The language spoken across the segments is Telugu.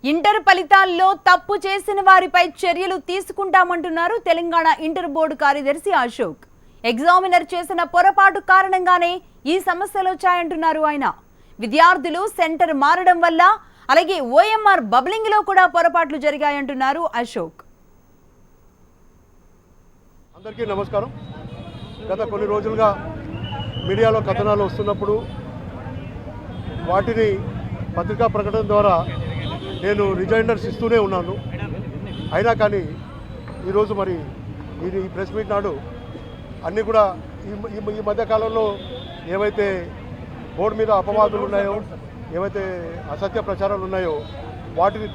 ఇంటర్ ఫలితాల్లో తప్పు చేసిన వారిపై చర్యలు తీసుకుంటామంటున్నారు తెలంగాణ ఇంటర్ బోర్డు కార్యదర్శి అశోక్. ఎగ్జామినర్ చేసిన పొరపాటు కారణంగానే ఈ సమస్యలు వచ్చాయంటున్నారు ఆయన. విద్యార్థులు సెంటర్ మారడం వల్ల అలాగే ఓఎంఆర్ బబ్లింగ్ లో కూడా పొరపాట్లు జరిగాయంటున్నారు అశోక్. అందరికీ నమస్కారం. గత కొన్ని రోజులుగా మీడియాలో కథనాలు వస్తున్నప్పుడు వాటిని పత్రికా ప్రకటన ద్వారా నేను రిజైండర్స్ ఇస్తూనే ఉన్నాను. అయినా కానీ ఈరోజు మరి ఈ ప్రెస్ మీట్ నాడు అన్నీ కూడా ఈ మధ్యకాలంలో ఏవైతే బోర్డు మీద అపవాదులు ఉన్నాయో, ఏవైతే అసత్య ప్రచారాలు ఉన్నాయో వాటిని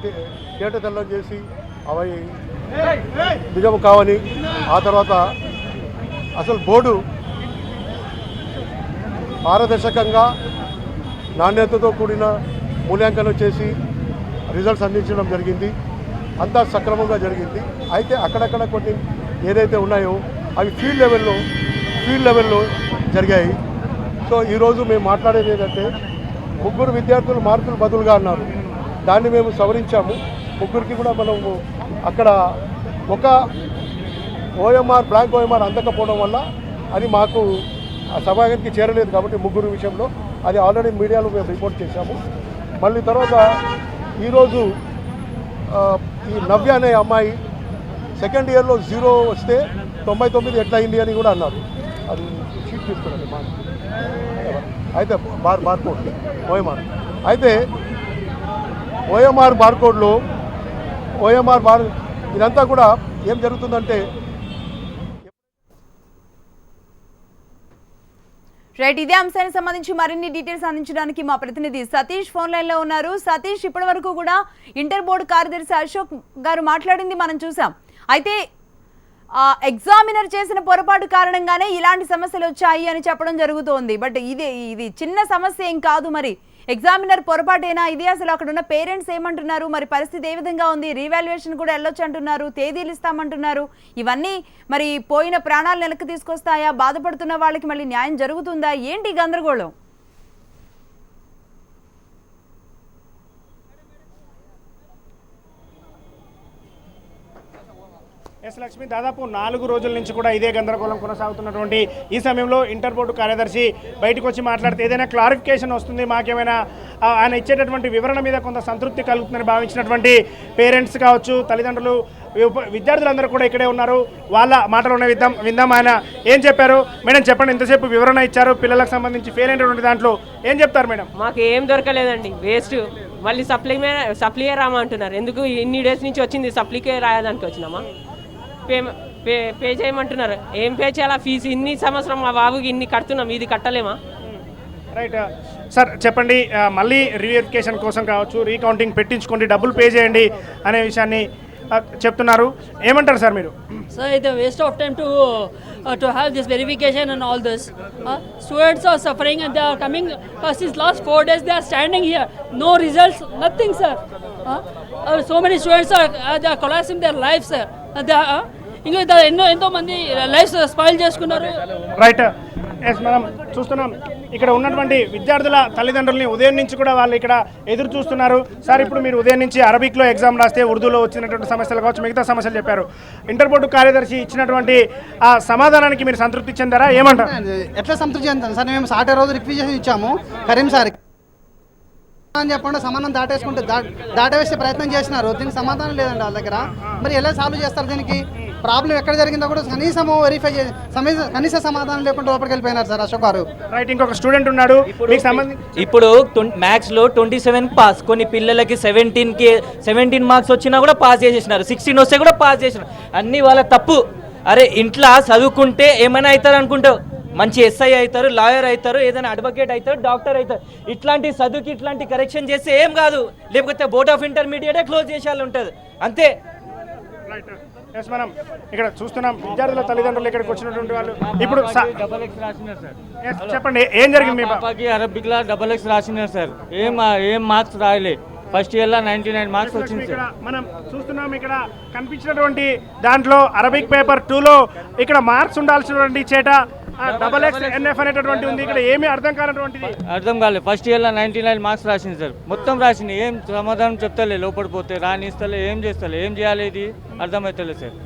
తేటతెల్లం చేసి అవి నిజం కావని, ఆ తర్వాత అసలు బోర్డు పారదర్శకంగా నాణ్యతతో కూడిన మూల్యాంకనం చేసి రిజల్ట్స్ అందించడం జరిగింది. అంతా సక్రమంగా జరిగింది. అయితే అక్కడక్కడ కొన్ని ఏదైతే ఉన్నాయో అవి ఫీల్డ్ లెవెల్లో జరిగాయి. సో ఈరోజు మేము మాట్లాడేది ఏంటంటే, ముగ్గురు విద్యార్థులు మార్కులు బదులుగా అన్నారు. దాన్ని మేము సవరించాము. ముగ్గురికి కూడా మనము అక్కడ ఒక ఓఎంఆర్ బ్లాంక్ ఓఎంఆర్ అందకపోవడం వల్ల అది మాకు సభాగానికి చేరలేదు. కాబట్టి ముగ్గురు విషయంలో అది ఆల్రెడీ మీడియాలో మేము రిపోర్ట్ చేశాము. మళ్ళీ తర్వాత ఈరోజు ఈ నవ్య అనే అమ్మాయి సెకండ్ ఇయర్లో 0 వస్తే 99 ఎట్లా అయింది అని కూడా అన్నారు. అది షీట్ తీసుకున్నాను మా అయితే బార్కోడ్ ఓఎంఆర్. అయితే ఓఎంఆర్ బార్కోడ్లో ఇదంతా కూడా ఏం జరుగుతుందంటే, రైట్, ఇదే అంశానికి సంబంధించి మరిన్ని డీటెయిల్స్ అందించడానికి మా ప్రతినిధి సతీష్ ఫోన్ లైన్ లో ఉన్నారు. సతీష్, ఇప్పటి వరకు కూడా ఇంటర్ బోర్డు కార్యదర్శి అశోక్ గారు మాట్లాడింది మనం చూసాం. అయితే ఎగ్జామినర్ చేసిన పొరపాటు కారణంగానే ఇలాంటి సమస్యలు వచ్చాయి అని చెప్పడం జరుగుతోంది. బట్ ఇది చిన్న సమస్య ఏం కాదు. మరి ఎగ్జామినర్ పొరపాటేనా ఇది? అసలు అక్కడ ఉన్న పేరెంట్స్ ఏమంటున్నారు? మరి పరిస్థితి ఏ విధంగా ఉంది? రీవాల్యుయేషన్ కూడా వెళ్ళొచ్చు అంటున్నారు, తేదీలు ఇస్తామంటున్నారు. ఇవన్నీ మరి పోయిన ప్రాణాలు వెనక్కి తీసుకొస్తాయా? బాధపడుతున్న వాళ్ళకి మళ్ళీ న్యాయం జరుగుతుందా? ఏంటి గందరగోళం? ఎస్ లక్ష్మి, దాదాపు 4 రోజుల నుంచి కూడా ఇదే గందరగోళం కొనసాగుతున్నటువంటి ఈ సమయంలో ఇంటర్ బోర్డు కార్యదర్శి బయటకు వచ్చి మాట్లాడితే ఏదైనా క్లారిఫికేషన్ వస్తుంది, మాకేమైనా ఆయన ఇచ్చేటటువంటి వివరణ మీద కొంత సంతృప్తి కలుగుతుందని భావించినటువంటి పేరెంట్స్ కావచ్చు, తల్లిదండ్రులు, విద్యార్థులందరూ కూడా ఇక్కడే ఉన్నారు. వాళ్ళ మాటలు విందాం. ఆయన ఏం చెప్పారు? మేడం చెప్పండి, ఇంతసేపు వివరణ ఇచ్చారు పిల్లలకు సంబంధించి ఫెయిల్ అయినటువంటి దాంట్లో ఏం చెప్తారు మేడం? మాకు ఏం దొరకలేదండి, వేస్ట్. మళ్ళీ సప్లీయే రామంటున్నారు. ఎందుకు ఇన్ని డేస్ నుంచి వచ్చింది? సప్లీకే రాయడానికి వచ్చినామా? పే చేయమంటున్నారు. ఏం పే చేయాలా? ఫీజు ఇన్ని సంవత్సరం మా బాబుకి ఇన్ని కడుతున్నాం, ఇది కట్టలేమా? రైట్ సార్, చెప్పండి. మళ్ళీ రీవెరిఫికేషన్ కోసం కావచ్చు, రీకౌంటింగ్ పెట్టించుకోండి, డబ్బులు పే చేయండి అనే విషయాన్ని చెప్తున్నారు. ఏమంటారు సార్ మీరు? Sir, it's a waste of time to have this verification and all this. Students are suffering and they are coming since last 4 days. They are standing here, no results, nothing, sir. So many students they are collapsing their lives, sir. ఇంకా ఎంతో మంది లైఫ్ స్పాయిల్ చేసుకున్నారు. రైట్, ఎస్, మనం చూస్తున్నాం ఇక్కడ ఉన్నటువంటి విద్యార్థుల తల్లిదండ్రులని ఉదయం నుంచి కూడా వాళ్ళు ఇక్కడ ఎదురు చూస్తున్నారు. సార్, ఇప్పుడు మీరు ఉదయం నుంచి అరబిక్లో ఎగ్జామ్ రాస్తే ఉర్దూలో వచ్చినటువంటి సమస్యలు కావచ్చు, మిగతా సమస్యలు చెప్పారు. ఇంటర్ బోర్డు కార్యదర్శి ఇచ్చినటువంటి ఆ సమాధానానికి మీరు సంతృప్తి చెందారా? ఏమంటారు? ఎట్లా సంతృప్తి చెందాను సార్? మేము సాటర్డే రోజు రిక్వెస్ట్ ఇచ్చాము కరీం సార్కి అని చెప్పండి. సమాధానం దాటవేసే ప్రయత్నం చేసినారు. దీనికి సమాధానం లేదండి వాళ్ళ దగ్గర. మరి ఎలా సాల్వ్ చేస్తారు? దీనికి ప్రాబ్లం ఎక్కడ జరిగిందో కూడా కనీసం వెరిఫై చేసి కనీస సమాధానం లేకుండా లోపలికి వెళ్ళిపోయినారు సార్ అశోక్ గారు. రైట్, ఇంకొక స్టూడెంట్ ఉన్నాడు. ఇప్పుడు మ్యాథ్స్లో 27 పాస్, కొన్ని పిల్లలకి 17 మార్క్స్ వచ్చినా కూడా పాస్ చేసేసినారు, 16 వస్తే కూడా పాస్ చేసినారు. అన్నీ వాళ్ళ తప్పు. అరే, ఇంట్లో చదువుకుంటే ఏమైనా అవుతారు అనుకుంటావు? మంచి ఎస్ఐ అవుతారు, లాయర్ అవుతారు, ఏదైనా అడ్వకేట్ అవుతారు, డాక్టర్ అవుతారు. ఇట్లాంటి చదువుకి ఇట్లాంటి కరెక్షన్ చేస్తే ఏం కాదు. లేకపోతే బోర్డ్ ఆఫ్ ఇంటర్మీడియటే క్లోజ్ చేసేయాలి ఉంటుంది, అంతే. ఎస్, మనం ఇక్కడ చూస్తున్నాం విద్యార్థుల తల్లిదండ్రులు ఇక్కడికి వచ్చినటువంటి వాళ్ళు. ఇప్పుడు చెప్పండి, ఏం జరిగింది? మీ పాపకి అరబిక్లా XX రాసినారు సార్. ఏం మార్క్స్ రాయలే. ఫస్ట్ ఇయర్లో 99 మార్క్స్ వచ్చింది. ఇక్కడ మనం చూస్తున్నాం, ఇక్కడ కనిపించినటువంటి దాంట్లో అరబిక్ పేపర్ 2లో ఇక్కడ మార్క్స్ ఉండాల్సినటువంటి చేట XXNF అనేటటువంటి ఉంది, ఇక్కడ ఏమీ అర్థం కానటువంటిది. అర్థం కాలేదు. ఫస్ట్ ఇయర్లో 99 మార్క్స్ రాసింది సార్, మొత్తం రాసింది. ఏం సమాధానం చెప్తలే, లోపడిపోతే రానిస్తలే, ఏం చేస్తలే, ఏం చేయాలి ఇది అర్థమవుతలేదు సార్.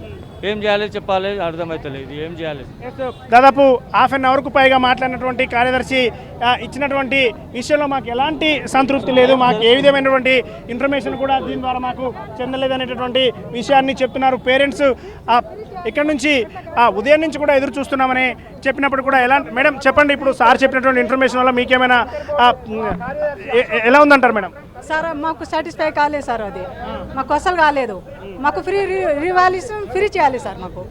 ఏం చేయాలి చెప్పాలి అర్థమవుతలేదు, ఇది ఏం చేయాలి. దాదాపు హాఫ్ అన్ అవర్కు పైగా మాట్లాడినటువంటి కార్యదర్శి ఇచ్చినటువంటి విషయంలో మాకు ఎలాంటి సంతృప్తి లేదు, మాకు ఏ విధమైనటువంటి ఇన్ఫర్మేషన్ కూడా దీని ద్వారా మాకు చెందలేదనేటటువంటి విషయాన్ని చెప్తున్నారు పేరెంట్స్. ఇక్కడ నుంచి ఉదయం నుంచి కూడా ఎదురు చూస్తున్నామని చెప్పినప్పుడు కూడా మేడం చెప్పండి, ఇప్పుడు సార్ చెప్పినటువంటి ఇన్ఫర్మేషన్ వల్ల మీకేమైనా ఎలా ఉందంటారు మేడం? సార్ మాకు సాటిస్ఫై కాలేదు సార్, అది మాకు అసలు కాలేదు. మాకు ఫ్రీ రివాల్యూషన్ ఫ్రీ చేయాలి సార్, మాకు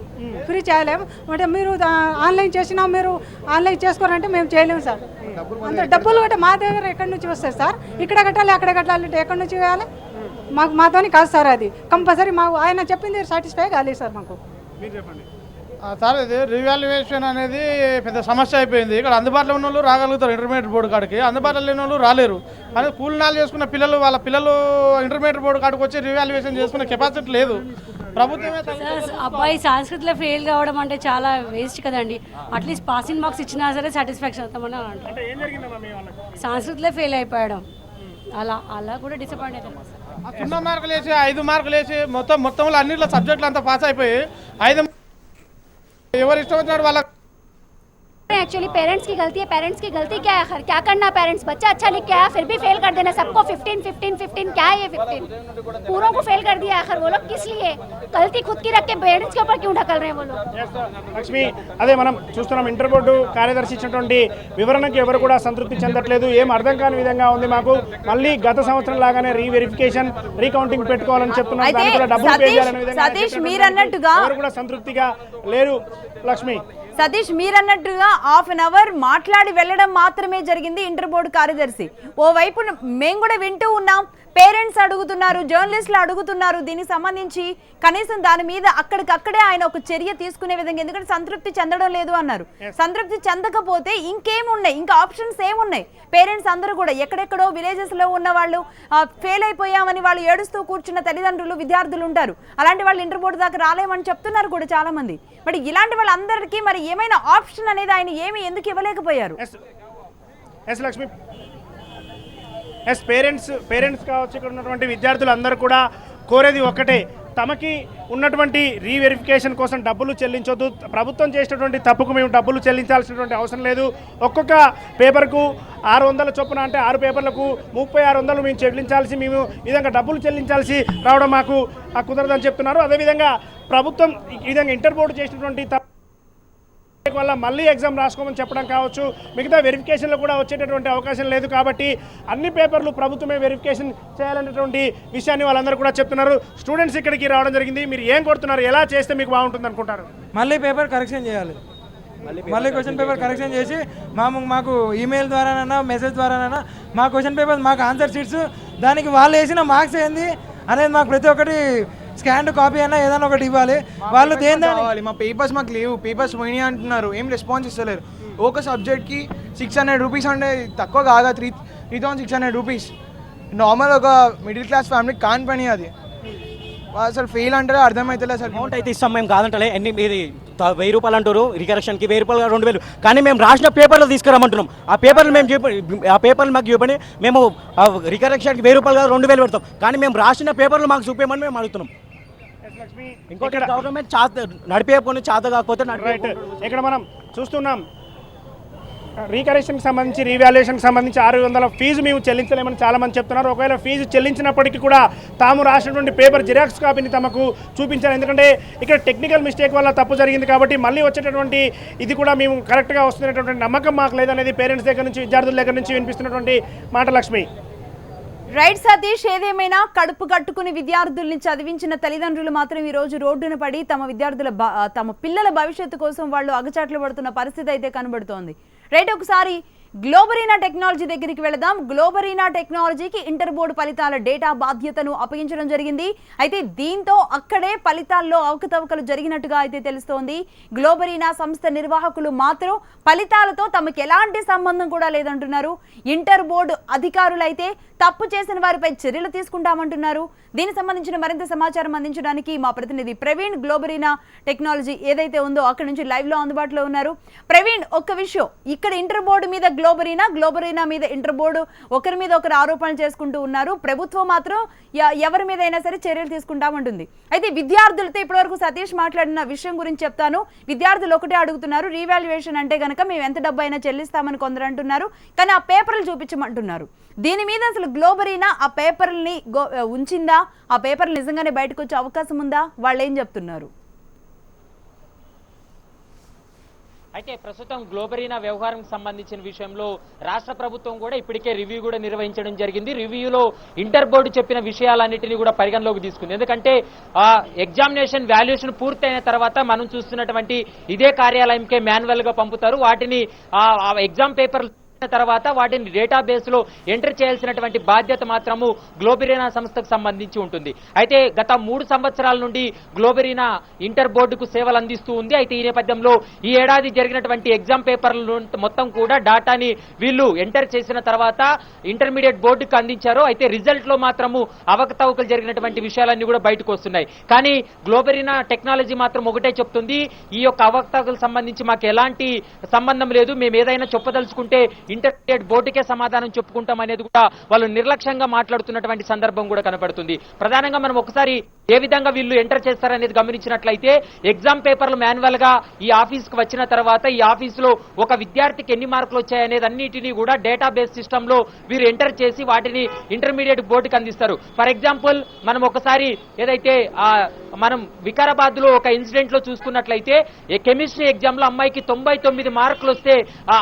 ఫ్రీ చేయలేము. అంటే మీరు ఆన్లైన్ చేసినా మీరు ఆన్లైన్ చేసుకోరంటే మేము చేయలేము సార్. అంత డబ్బులు కూడా మా దగ్గర ఎక్కడి నుంచి వస్తాయి సార్? ఇక్కడ కట్టాలి అక్కడ కట్టాలి అంటే ఎక్కడి నుంచి వేయాలి? మాకు మాతోని కాదు సార్, అది కంపల్సరీ. మాకు ఆయన చెప్పింది సాటిస్ఫై కాలేదు సార్ మాకు. సార్ ఇది రివాల్యుయేషన్ అనేది పెద్ద సమస్య అయిపోయింది. ఇక్కడ అందుబాటులో ఉన్న వాళ్ళు రాగలుగుతారు ఇంటర్మీడియట్ బోర్డు కాడికి, అందుబాటులో లేని వాళ్ళు రాలేరు. కానీ కూలినాలు చేసుకున్న పిల్లలు వాళ్ళ పిల్లలు ఇంటర్మీడియట్ బోర్డు కాడికి వచ్చి రివాల్యుయేషన్ చేసుకునే కెపాసిటీ లేదు. ప్రభుత్వమే అబ్బాయి సంస్కృతిలో ఫెయిల్ కావడం అంటే చాలా వేస్ట్ కదండి. అట్లీస్ట్ పాసింగ్ మార్క్స్ ఇచ్చినా సరే సాటిస్ఫాక్షన్ అవుతామని అంటే సంస్కృతిలో ఫెయిల్ అయిపోయడం అలా కూడా డిసప్పాయింట్ అవుతాం. 0 మార్కులు వేసి 5 మార్కులు వేసి మొత్తంలో అన్నిట్లో సబ్జెక్టులు అంతా పాస్ అయిపోయి 5 ఎవరు ఇష్టం వచ్చినాడు వాళ్ళ. एक्चुअली पेरेंट्स की गलती है. पेरेंट्स की गलती क्या है? आखिर क्या करना? पेरेंट्स बच्चा अच्छा लिख के आया फिर भी फेल कर देना सबको. 15 क्या है ये 15 पूरों को फेल कर दिया. आखिर वो लोग किस लिए? गलती खुद की रख के पेरेंट्स के ऊपर क्यों ढकल रहे हैं वो लोग? లక్ష్మి, అదే మనం చూస్తున్నాం ఇంటర్ బోర్డు కార్యదర్శి ఇచ్చినటువంటి వివరణకి ఎవరు కూడా సంతృప్తి చెందట్లేదు. ఏం అర్థం కాని విధంగా ఉంది మాకు. మళ్ళీ గత సంవత్సరం లాగానే రీవెరిఫికేషన్ రీకౌంటింగ్ పెట్టుకోవాలని చెప్తున్నారు. దానికి కూడా డబ్బులు పే చేయాలనే విధంగా సతీష్ మీరన్నట్టుగా ఎవరు కూడా సంతృప్తిగా లేరు. లక్ష్మి, సతీష్ మీరన్నట్టుగా హాఫ్ అన్ అవర్ మాట్లాడి వెళ్ళడం మాత్రమే జరిగింది ఇంటర్ బోర్డు కార్యదర్శి. ఓవైపు మేము కూడా వింటూ ఉన్నాం, పేరెంట్స్ అడుగుతున్నారు, జర్నలిస్టులు అడుగుతున్నారు. దీనికి సంబంధించి కనీసం దాని మీద అక్కడికక్కడే ఆయన ఒక చర్య తీసుకునే విధంగా, ఎందుకంటే సంతృప్తి చెందడం లేదు అన్నారు. సంతృప్తి చెందకపోతే ఇంకేమున్నాయి, ఇంకా ఆప్షన్స్ ఏమున్నాయి? పేరెంట్స్ అందరూ కూడా ఎక్కడెక్కడో విలేజెస్ లో ఉన్న వాళ్ళు ఫెయిల్ అయిపోయామని వాళ్ళు ఏడుస్తూ కూర్చున్న తల్లిదండ్రులు విద్యార్థులు ఉంటారు. అలాంటి వాళ్ళు ఇంటర్ బోర్డు దాకా రాలేమని చెప్తున్నారు కూడా చాలా మంది. మరి ఇలాంటి వాళ్ళందరికీ మరి ఏమైనా ఆప్షన్ అనేది ఆయన ఎందుకు ఇవ్వలేకపోయారు? లక్ష్మి, పేరెంట్స్ కావచ్చు, ఇక్కడ ఉన్నటువంటి విద్యార్థులు అందరూ కూడా కోరేది ఒక్కటే, తమకి ఉన్నటువంటి రీవెరిఫికేషన్ కోసం డబ్బులు చెల్లించొద్దు. ప్రభుత్వం చేసినటువంటి తప్పుకు మేము డబ్బులు చెల్లించాల్సినటువంటి అవసరం లేదు. ఒక్కొక్క పేపర్కు 600 చొప్పున అంటే 6 పేపర్లకు 3600 మేము చెల్లించాల్సి, మేము విధంగా డబ్బులు చెల్లించాల్సి రావడం మాకు కుదరదని చెప్తున్నారు. అదేవిధంగా ప్రభుత్వం ఈ విధంగా ఇంటర్ బోర్డు చేసినటువంటి తప్పు వల్ల మళ్ళీ ఎగ్జామ్ రాసుకోమని చెప్పడం కావచ్చు, మిగతా వెరిఫికేషన్లో కూడా వచ్చేటటువంటి అవకాశం లేదు. కాబట్టి అన్ని పేపర్లు ప్రభుత్వమే వెరిఫికేషన్ చేయాలనేటువంటి విషయాన్ని వాళ్ళందరూ కూడా చెప్తున్నారు. స్టూడెంట్స్ ఇక్కడికి రావడం జరిగింది. మీరు ఏం కొడుతున్నారు, ఎలా చేస్తే మీకు బాగుంటుంది అనుకుంటారు? మళ్ళీ పేపర్ కరెక్షన్ చేయాలి, మళ్ళీ క్వశ్చన్ పేపర్ కరెక్షన్ చేసి మాకు ఈమెయిల్ ద్వారానైనా మెసేజ్ ద్వారానైనా మా క్వశ్చన్ పేపర్, మాకు ఆన్సర్ షీట్స్, దానికి వాళ్ళు వేసిన మార్క్స్ ఏంది అనేది మాకు ప్రతి ఒక్కటి స్కాన్ కాపీ అయినా ఏదైనా ఒకటి ఇవ్వాలి. వాళ్ళు దేని కావాలి, మా పేపర్స్ మాకు లేవు, పేపర్స్ పోయినాయి అంటున్నారు, ఏం రెస్పాన్స్ ఇస్తలేరు. ఒక సబ్జెక్ట్కి 600 రూపీస్ అంటే తక్కువ కాగా, 3600 రూపీస్ నార్మల్ ఒక మిడిల్ క్లాస్ ఫ్యామిలీకి కాని పని అది. అసలు ఫెయిల్ అంటే అర్థమవుతలే. అసలు అమౌంట్ అయితే ఇస్తాం మేము, కాదంటలే. ఎన్ని ఇది 1000 రూపాయలు అంటారు రికరెక్షన్కి, 1000 రూపాయలు 2000, కానీ మేము రాసిన పేపర్లు తీసుకురామంటున్నాం. ఆ పేపర్లు మాకు చూపండి, మేము రికరెక్షన్కి 1000 రూపాయలు 2000 పెడతాం, కానీ మేము రాసిన పేపర్లు మాకు చూపేయమని మేము అడుగుతున్నాం. ఇంకోటి గవర్నమెంట్ నడిపే కొన్ని చేత కాకపోతే ఇక్కడ మనం చూస్తున్నాం రీకరెక్షన్కి సంబంధించి, రీవాల్యుయేషన్కి సంబంధించి 600 ఫీజు మేము చెల్లించలేమని చాలామంది చెప్తున్నారు. ఒకవేళ ఫీజు చెల్లించినప్పటికీ కూడా తాము రాసినటువంటి పేపర్ జిరాక్స్ కాపీని తమకు చూపించారు. ఎందుకంటే ఇక్కడ టెక్నికల్ మిస్టేక్ వల్ల తప్పు జరిగింది కాబట్టి మళ్ళీ వచ్చేటటువంటి ఇది కూడా మేము కరెక్ట్గా వస్తున్నటువంటి నమ్మకం మాకు లేదనేది పేరెంట్స్ దగ్గర నుంచి, విద్యార్థుల దగ్గర నుంచి వినిపిస్తున్నటువంటి మాట. లక్ష్మి, రైట్ సతీష్, ఏదేమైనా కడుపు కట్టుకుని విద్యార్థుల్ని చదివించిన తల్లిదండ్రులు మాత్రం ఈ రోజు రోడ్డున పడి తమ పిల్లల భవిష్యత్తు కోసం వాళ్ళు అగచాట్లు పడుతున్న పరిస్థితి అయితే కనబడుతోంది. రైట్, ఒకసారి గ్లోబరీనా టెక్నాలజీ దగ్గరికి వెళదాం. గ్లోబరీనా టెక్నాలజీకి ఇంటర్ బోర్డు ఫలితాల డేటా బాధ్యతను అప్పగించడం జరిగింది. అయితే దీంతో అక్కడే ఫలితాల్లో అవకతవకలు జరిగినట్టుగా అయితే తెలుస్తోంది. గ్లోబరీనా సంస్థ నిర్వాహకులు మాత్రం ఫలితాలతో తమకు ఎలాంటి సంబంధం కూడా లేదంటున్నారు. ఇంటర్ బోర్డు అధికారులైతే తప్పు చేసిన వారిపై చర్యలు తీసుకుంటామంటున్నారు. దీనికి సంబంధించిన మరింత సమాచారం అందించడానికి మా ప్రతినిధి ప్రవీణ్ గ్లోబరీనా టెక్నాలజీ ఏదైతే ఉందో అక్కడి నుంచి లైవ్ లో అందుబాటులో ఉన్నారు. ప్రవీణ్, ఒక్క విషయం, ఇక్కడ ఇంటర్ బోర్డు మీద గ్లోబరీనా మీద ఇంటర్ బోర్డు ఒకరి మీద ఒకరు ఆరోపణలు చేసుకుంటూ ఉన్నారు. ప్రభుత్వం మాత్రం ఎవరి మీద అయినా సరే చర్యలు తీసుకుంటామంటుంది. అయితే విద్యార్థులతో ఇప్పటివరకు సతీష్ మాట్లాడిన విషయం గురించి చెప్తాను. విద్యార్థులు ఒకటే అడుగుతున్నారు, రీవాల్యుయేషన్ అంటే గనక మేము ఎంత డబ్బు అయినా చెల్లిస్తామని కొందరు అంటున్నారు. కానీ ఆ పేపర్లు చూపించమంటున్నారు. దీని మీద అసలు గ్లోబరీనా ఆ పేపర్ని ఉంచిందా? ఆ పేపర్లు నిజంగానే బయటకు వచ్చే అవకాశం ఉందా? వాళ్ళు ఏం చెప్తున్నారు? అయితే ప్రస్తుతం గ్లోబరీనా వ్యవహారం సంబంధించిన విషయంలో రాష్ట్ర ప్రభుత్వం కూడా ఇప్పటికే రివ్యూ కూడా నిర్వహించడం జరిగింది. రివ్యూలో ఇంటర్ బోర్డు చెప్పిన విషయాలన్నింటినీ కూడా పరిగణలోకి తీసుకుంది. ఎందుకంటే ఎగ్జామినేషన్ వాల్యుయేషన్ పూర్తయిన తర్వాత మనం చూస్తున్నటువంటి ఇదే కార్యాలయంకే మాన్యువల్ గా పంపుతారు. వాటిని ఎగ్జామ్ పేపర్ తర్వాత వాటిని డేటాబేస్ లో ఎంటర్ చేయాల్సినటువంటి బాధ్యత మాత్రము గ్లోబరీనా సంస్థకు సంబంధించి ఉంటుంది. అయితే గత 3 సంవత్సరాల నుండి గ్లోబరీనా ఇంటర్ బోర్డుకు సేవలు అందిస్తూ ఉంది. అయితే ఈ నేపథ్యంలో ఈ ఏడాది జరిగినటువంటి ఎగ్జామ్ పేపర్లు మొత్తం కూడా డాటాని వీళ్ళు ఎంటర్ చేసిన తర్వాత ఇంటర్మీడియట్ బోర్డుకు అందించారు. అయితే రిజల్ట్ లో మాత్రము అవకతవకలు జరిగినటువంటి విషయాలన్నీ కూడా బయటకు వస్తున్నాయి. కానీ గ్లోబరీనా టెక్నాలజీ మాత్రం ఒకటే చెప్తుంది, ఈ యొక్క అవకతవకలకు సంబంధించి మాకు ఎలాంటి సంబంధం లేదు, మేము ఏదైనా చెప్పదలుచుకుంటే ఇంటర్మీడియట్ బోర్డుకే సమాధానం చెప్పుకుంటాం అనేది కూడా వాళ్ళు నిర్లక్ష్యంగా మాట్లాడుతున్నటువంటి సందర్భం కూడా కనపడుతుంది. ప్రధానంగా మనం ఒకసారి ఏ విధంగా వీళ్ళు ఎంటర్ చేస్తారనేది గమనించినట్లయితే ఎగ్జామ్ పేపర్లు మాన్యువల్ గా ఈ ఆఫీస్కి వచ్చిన తర్వాత ఈ ఆఫీసులో ఒక విద్యార్థికి ఎన్ని మార్కులు వచ్చాయనేది అన్నిటినీ కూడా డేటాబేస్ సిస్టమ్ లో వీరు ఎంటర్ చేసి వాటిని ఇంటర్మీడియట్ బోర్డుకి అందిస్తారు. ఫర్ ఎగ్జాంపుల్ మనం ఒకసారి ఏదైతే మనం వికారాబాద్ లో ఒక ఇన్సిడెంట్ లో చూసుకున్నట్లయితే కెమిస్ట్రీ ఎగ్జామ్ లో అమ్మాయికి 99 మార్కులు వస్తే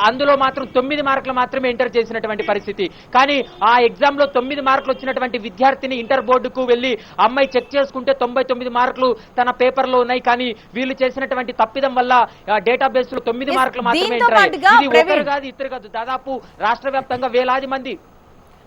అందులో మాత్రం 9 మార్కులు మాత్రమే ఎంటర్ చేసినటువంటి పరిస్థితి. కానీ ఆ ఎగ్జామ్ లో 9 మార్కులు వచ్చినటువంటి విద్యార్థిని ఇంటర్ బోర్డుకు వెళ్లి అమ్మాయి చెక్ చేసుకుంటే 99 మార్కులు తన పేపర్ లో ఉన్నాయి. కానీ వీళ్ళు చేసినటువంటి తప్పిదం వల్ల డేటాబేస్ లో 9 మార్కులు మాత్రమే ఎంటర్ అయ్యాయి. ఇది ఒకరు కాదు, ఇద్దరు కాదు, దాదాపు రాష్ట్ర వ్యాప్తంగా వేలాది మంది.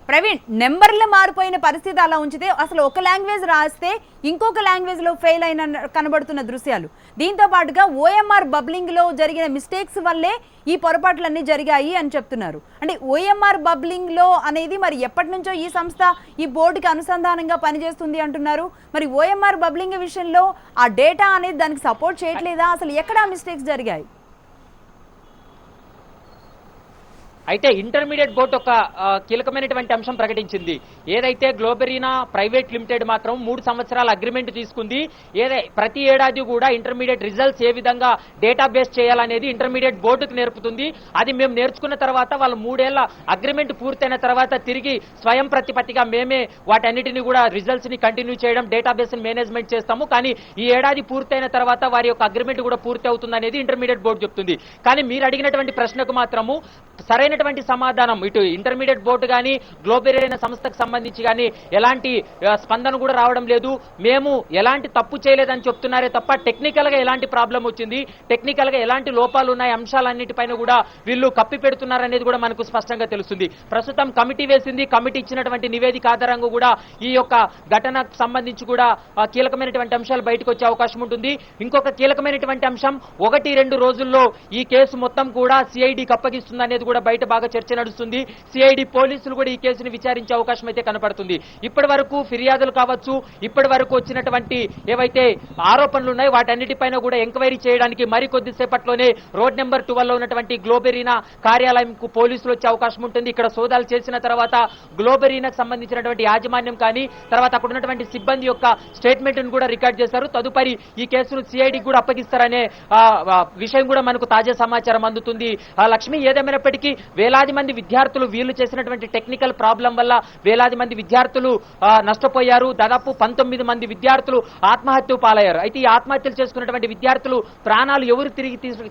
ప్రవీణ్, నెంబర్లు మారిపోయిన పరిస్థితి అలా ఉంచితే అసలు ఒక లాంగ్వేజ్ రాస్తే ఇంకొక లాంగ్వేజ్ లో ఫెయిల్ అయిన కనబడుతున్న దృశ్యాలు, దీంతో పాటుగా ఓఎంఆర్ బబ్లింగ్ లో జరిగిన మిస్టేక్స్ వల్లే ఈ పొరపాట్లన్నీ జరిగాయి అని చెప్తున్నారు. అంటే ఓఎంఆర్ బబ్లింగ్ లో అనేది మరి ఎప్పటి నుంచో ఈ సంస్థ ఈ బోర్డుకి అనుసంధానంగా పనిచేస్తుంది అంటున్నారు. మరి ఓఎంఆర్ బబ్లింగ్ విషయంలో ఆ డేటా అనేది దానికి సపోర్ట్ చేయట్లేదా? అసలు ఎక్కడ మిస్టేక్స్ జరిగాయి? అయితే ఇంటర్మీడియట్ బోర్డు ఒక కీలకమైనటువంటి అంశం ప్రకటించింది. ఏదైతే గ్లోబరీనా ప్రైవేట్ లిమిటెడ్ మాత్రం 3 సంవత్సరాల అగ్రిమెంట్ తీసుకుంది. ప్రతి ఏడాది కూడా ఇంటర్మీడియట్ రిజల్ట్స్ ఏ విధంగా డేటాబేస్ చేయాలనేది ఇంటర్మీడియట్ బోర్డుకు నేర్పుతుంది. అది మేము నేర్చుకున్న తర్వాత వాళ్ళు 3 ఏళ్ల అగ్రిమెంట్ పూర్తయిన తర్వాత తిరిగి స్వయం ప్రతిపత్తిగా మేమే వాటన్నిటిని కూడా రిజల్ట్స్ ని కంటిన్యూ చేయడం, డేటాబేస్ ని మేనేజ్మెంట్ చేస్తాము. కానీ ఈ ఏడాది పూర్తయిన తర్వాత వారి యొక్క అగ్రిమెంట్ కూడా పూర్తి అవుతుంది అనేది ఇంటర్మీడియట్ బోర్డు చెప్తుంది. కానీ మీరు అడిగినటువంటి ప్రశ్నకు మాత్రము సరైనటువంటి సమాధానం ఇటు ఇంటర్మీడియట్ బోర్డు కానీ గ్లోబరీనా సంస్థకు సంబంధించి కానీ ఎలాంటి స్పందన కూడా రావడం లేదు. మేము ఎలాంటి తప్పు చేయలేదని చెప్తున్నారే తప్ప టెక్నికల్ గా ఎలాంటి ప్రాబ్లం వచ్చింది, టెక్నికల్ గా ఎలాంటి లోపాలు ఉన్నాయి, అంశాలన్నిటిపైన కూడా వీళ్ళు కప్పి పెడుతున్నారనేది కూడా మనకు స్పష్టంగా తెలుస్తుంది. ప్రస్తుతం కమిటీ వేసింది. కమిటీ ఇచ్చినటువంటి నివేదిక ఆధారంగా కూడా ఈ యొక్క ఘటనకు సంబంధించి కూడా కీలకమైనటువంటి అంశాలు బయటకు వచ్చే అవకాశం ఉంటుంది. ఇంకొక కీలకమైనటువంటి అంశం 1-2 రోజుల్లో ఈ కేసు మొత్తం కూడా సిఐడికి అప్పగిస్తుంది అనేది కూడా బయట బాగా చర్చ నడుస్తుంది. సిఐడి పోలీసులు కూడా ఈ కేసును విచారించే అవకాశం అయితే కనపడుతుంది. ఇప్పటి వరకు ఫిర్యాదులు కావచ్చు, ఇప్పటి వరకు వచ్చినటువంటి ఏవైతే ఆరోపణలు ఉన్నాయో వాటన్నిటిపైన కూడా ఎంక్వైరీ చేయడానికి మరికొద్ది సేపట్లోనే రోడ్ నెంబర్ 12 లో ఉన్నటువంటి గ్లోబరీనా కార్యాలయంకు పోలీసులు వచ్చే అవకాశం ఉంటుంది. ఇక్కడ సోదాలు చేసిన తర్వాత గ్లోబరీనాకు సంబంధించినటువంటి యాజమాన్యం కానీ తర్వాత అక్కడ ఉన్నటువంటి సిబ్బంది యొక్క స్టేట్మెంట్ ను కూడా రికార్డ్ చేశారు. తదుపరి ఈ కేసును సిఐడికి కూడా అప్పగిస్తారనే విషయం కూడా మనకు తాజా సమాచారం అందుతుంది. లక్ష్మి, ఏదేమైనప్పటికీ వేలాది మంది విద్యార్థులు వీళ్ళు చేసినటువంటి టెక్నికల్ ప్రాబ్లం వల్ల వేలాది మంది విద్యార్థులు నష్టపోయారు. దాదాపు 19 మంది విద్యార్థులు ఆత్మహత్య పాలయ్యారు. అయితే ఈ ఆత్మహత్యలు చేసుకున్నటువంటి విద్యార్థులు ప్రాణాలు ఎవరు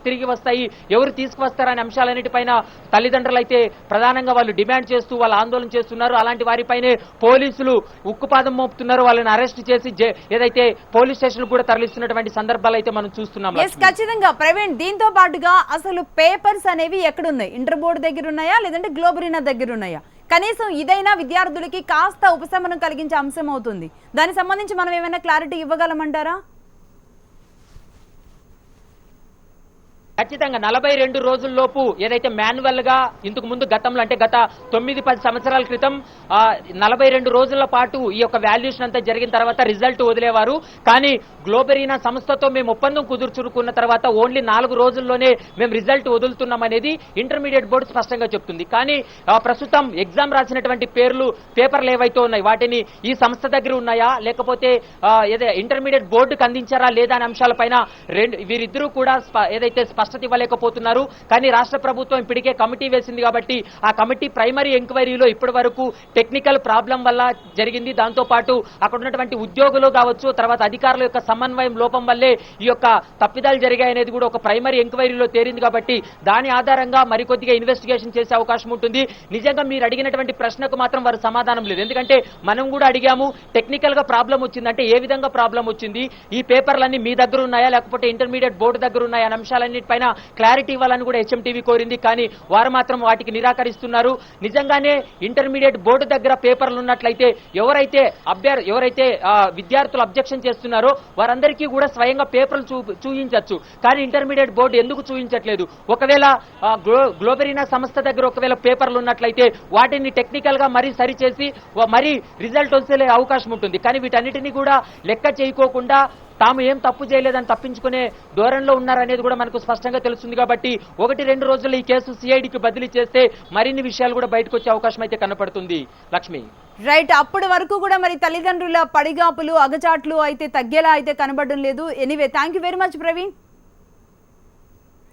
తిరిగి వస్తాయి, ఎవరు తీసుకువస్తారనే అంశాలన్నిటిపైన తల్లిదండ్రులు అయితే ప్రధానంగా వాళ్ళు డిమాండ్ చేస్తూ వాళ్ళు ఆందోళన చేస్తున్నారు. అలాంటి వారిపైనే పోలీసులు ఉక్కుపాదం మోపుతున్నారు. వాళ్ళని అరెస్ట్ చేసి ఏదైతే పోలీస్ స్టేషన్ కూడా తరలిస్తున్నటువంటి సందర్భాలు అయితే మనం చూస్తున్నాం. ఖచ్చితంగా ప్రవీణ్, దీంతో పాటుగా అసలు పేపర్స్ అనేవి ఎక్కడున్నాయి? ఇంటర్ బోర్డు దగ్గర ఉన్నాయా లేదంటే గ్లోబరీనా దగ్గర ఉన్నాయా? కనీసం ఇదైనా విద్యార్థులకి కాస్త ఉపశమనం కలిగించే అంశం అవుతుంది. దానికి సంబంధించి మనం ఏమైనా క్లారిటీ ఇవ్వగలమంటారా? ఖచ్చితంగా 42 రోజుల్లోపు ఏదైతే మాన్యువల్ గా ఇంతకు ముందు గతంలో అంటే గత 9-10 సంవత్సరాల క్రితం 42 రోజుల పాటు ఈ యొక్క వాల్యుయేషన్ అంతా జరిగిన తర్వాత రిజల్ట్ వదిలేవారు. కానీ గ్లోబరీనా సంస్థతో మేము ఒప్పందం కుదుర్చుకున్న తర్వాత ఓన్లీ 4 రోజుల్లోనే మేము రిజల్ట్ వదులుతున్నాం అనేది ఇంటర్మీడియట్ బోర్డు స్పష్టంగా చెప్తుంది. కానీ ప్రస్తుతం ఎగ్జామ్ రాసినటువంటి పేపర్లు ఏవైతే ఉన్నాయి వాటిని ఈ సంస్థ దగ్గర ఉన్నాయా లేకపోతే ఇంటర్మీడియట్ బోర్డుకు అందించారా లేదా అనే అంశాలపైన వీరిద్దరూ కూడా ఏదైతే స్పష్టత ఇవ్వలేకపోతున్నారు. కానీ రాష్ట్ర ప్రభుత్వం ఇప్పటికే కమిటీ వేసింది కాబట్టి ఆ కమిటీ ప్రైమరీ ఎంక్వైరీలో ఇప్పటి వరకు టెక్నికల్ ప్రాబ్లం వల్ల జరిగింది. దాంతో పాటు అక్కడ ఉన్నటువంటి ఉద్యోగులు కావచ్చు, తర్వాత అధికారుల యొక్క సమన్వయం లోపం వల్లే ఈ యొక్క తప్పిదాలు జరిగాయనేది కూడా ఒక ప్రైమరీ ఎంక్వైరీలో తేలింది. కాబట్టి దాని ఆధారంగా మరికొద్దిగా ఇన్వెస్టిగేషన్ చేసే అవకాశం ఉంటుంది. నిజంగా మీరు అడిగినటువంటి ప్రశ్నకు మాత్రం వారు సమాధానం లేదు. ఎందుకంటే మనం కూడా అడిగాము, టెక్నికల్ గా ప్రాబ్లం వచ్చిందంటే ఏ విధంగా ప్రాబ్లం వచ్చింది, ఈ పేపర్లన్నీ మీ దగ్గర ఉన్నాయా లేకపోతే ఇంటర్మీడియట్ బోర్డు దగ్గర ఉన్నాయా అనే అంశాలన్నిటిపైన క్లారిటీ ఇవ్వాలని కూడా హెచ్ఎంటీవీ కోరింది. కానీ వారు మాత్రం వాటికి నిరాకరిస్తున్నారు. నిజంగానే ఇంటర్మీడియట్ బోర్డు దగ్గర పేపర్లు ఉన్నట్లయితే ఎవరైతే విద్యార్థులు అబ్జెక్షన్ చేస్తున్నారో వారందరికీ కూడా స్వయంగా పేపర్లు చూపించవచ్చు. కానీ ఇంటర్మీడియట్ బోర్డు ఎందుకు చూపించట్లేదు? ఒకవేళ గ్లోబరీనా సంస్థ దగ్గర ఒకవేళ పేపర్లు ఉన్నట్లయితే వాటిని టెక్నికల్ గా మరీ సరిచేసి మరీ రిజల్ట్ వచ్చే అవకాశం ఉంటుంది. కానీ వీటన్నిటినీ కూడా లెక్క చేయకోకుండా తాము ఏం తప్పు చేయలేదని తప్పించుకునే ధోరణిలో ఉన్నారనేది కూడా మనకు స్పష్టంగా తెలుస్తుంది. కాబట్టి 1-2 రోజుల్లో ఈ కేసు సిఐడికి బదిలీ చేస్తే మరిన్ని విషయాలు కూడా బయటకు వచ్చే అవకాశం అయితే కనపడుతుంది. లక్ష్మి, రైట్. అప్పటి వరకు కూడా మరి తల్లిదండ్రుల పడిగాపులు అగచాట్లు అయితే తగ్గేలా అయితే కనబడడం లేదు. Anyway, thank you very much Praveen.